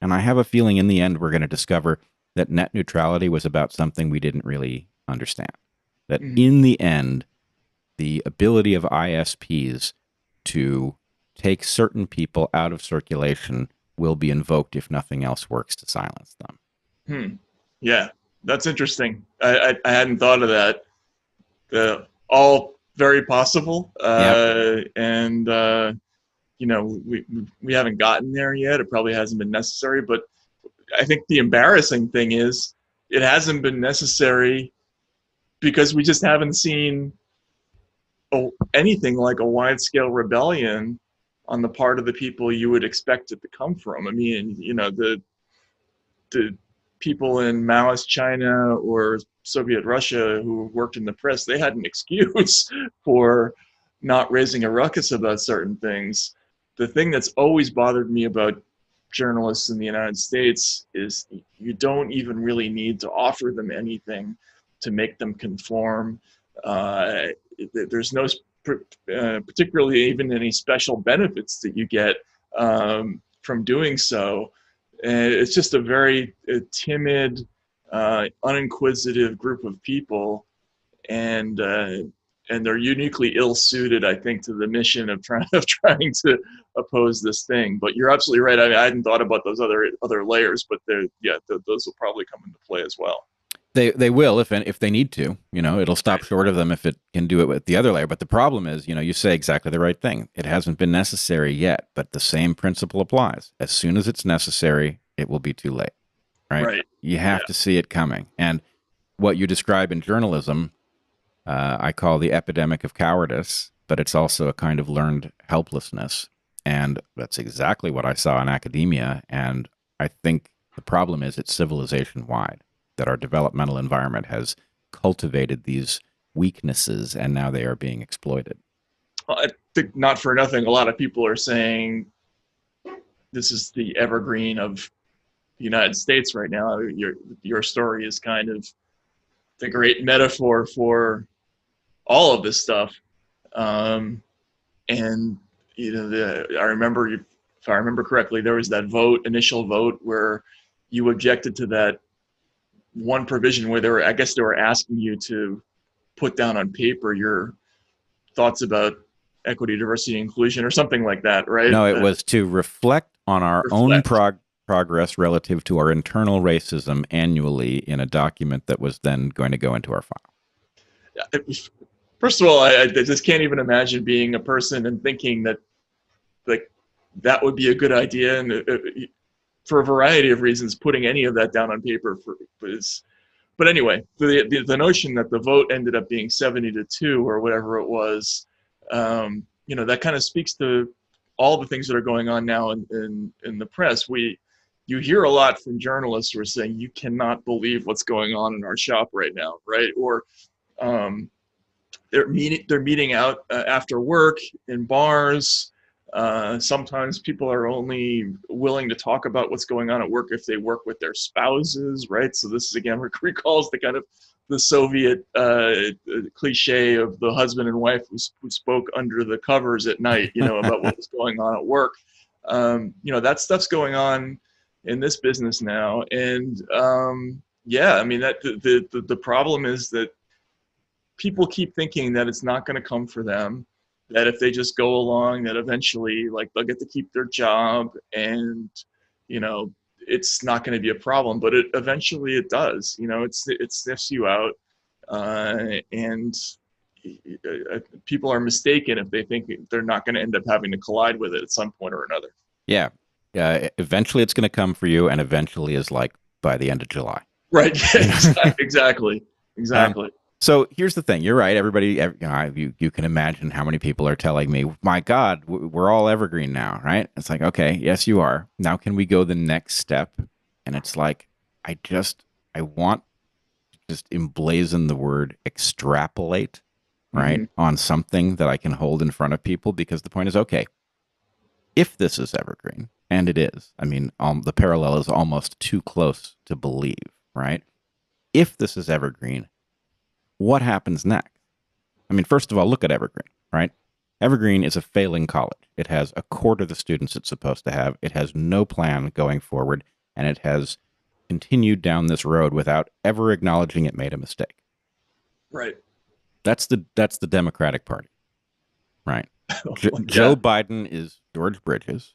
And I have a feeling in the end, we're going to discover that net neutrality was about something we didn't really understand. That Mhm. in the end, the ability of ISPs to take certain people out of circulation will be invoked if nothing else works to silence them. Hmm. Yeah, that's interesting. I hadn't thought of that. All very possible. Yep. And we haven't gotten there yet. It probably hasn't been necessary. But I think the embarrassing thing is it hasn't been necessary because we just haven't seen anything like a wide scale rebellion on the part of the people you would expect it to come from. I mean, the people in Maoist China or Soviet Russia who worked in the press, they had an excuse for not raising a ruckus about certain things. The thing that's always bothered me about journalists in the United States is you don't even really need to offer them anything to make them conform. Uh, there's no, particularly even any special benefits that you get from doing so. And it's just a very timid, uninquisitive group of people, and they're uniquely ill-suited, I think, to the mission of trying to oppose this thing. But you're absolutely right. I mean, I hadn't thought about those other layers, but those will probably come into play as well. They will if they need to. It'll stop Right. short of them if it can do it with the other layer. But the problem is, you say exactly the right thing. It hasn't been necessary yet, but the same principle applies. As soon as it's necessary, it will be too late. Right? Right. You Yeah. have to see it coming. And what you describe in journalism, I call the epidemic of cowardice, but it's also a kind of learned helplessness. And that's exactly what I saw in academia. And I think the problem is it's civilization wide, that our developmental environment has cultivated these weaknesses and now they are being exploited. Well, I think not for nothing. A lot of people are saying this is the evergreen of the United States right now. Your story is kind of the great metaphor for all of this stuff. Um, and I remember, if I remember correctly, there was that initial vote, where you objected to that one provision where I guess they were asking you to put down on paper your thoughts about equity, diversity, and inclusion, or something like that, right? No, it was to reflect on our own Reflect. progress relative to our internal racism annually in a document that was then going to go into our file. First of all, I just can't even imagine being a person and thinking that like that would be a good idea, and for a variety of reasons, putting any of that down on paper is. But anyway, the notion that the vote ended up being 70-2 or whatever it was, that kind of speaks to all the things that are going on now in the press. You hear a lot from journalists who are saying you cannot believe what's going on in our shop right now, right? Or um, they're meeting out after work in bars. Sometimes people are only willing to talk about what's going on at work if they work with their spouses, right? So this is again recalls the kind of the Soviet cliche of the husband and wife who spoke under the covers at night, about what was going on at work. That stuff's going on in this business now, and yeah, I mean that the problem is that people keep thinking that it's not going to come for them, that if they just go along, that eventually like they'll get to keep their job, and you know it's not going to be a problem, but it eventually it does. It sniffs you out, and people are mistaken if they think they're not going to end up having to collide with it at some point or another. Yeah. Eventually it's going to come for you, and eventually is like by the end of July. Right. You know? Exactly. um, Exactly. so here's the thing. You're right. You can imagine how many people are telling me, my God, we're all evergreen now, right? It's like, okay, yes, you are. Now, can we go the next step? And it's like, I want to just emblazon the word extrapolate, right, Hmm. on something that I can hold in front of people, because the point is, okay, if this is evergreen, and it is, I mean, the parallel is almost too close to believe, right? If this is evergreen, what happens next? I mean, first of all, look at Evergreen, right? Evergreen is a failing college. It has a quarter of the students it's supposed to have. It has no plan going forward. and it has continued down this road without ever acknowledging it made a mistake. Right. That's the Democratic Party, right? Yeah. Joe Biden is George Bridges,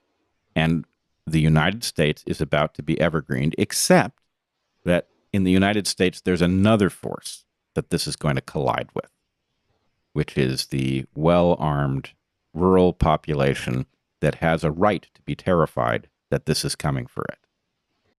and the United States is about to be evergreened, except that in the United States, there's another force that this is going to collide with, which is the well-armed rural population that has a right to be terrified that this is coming for it.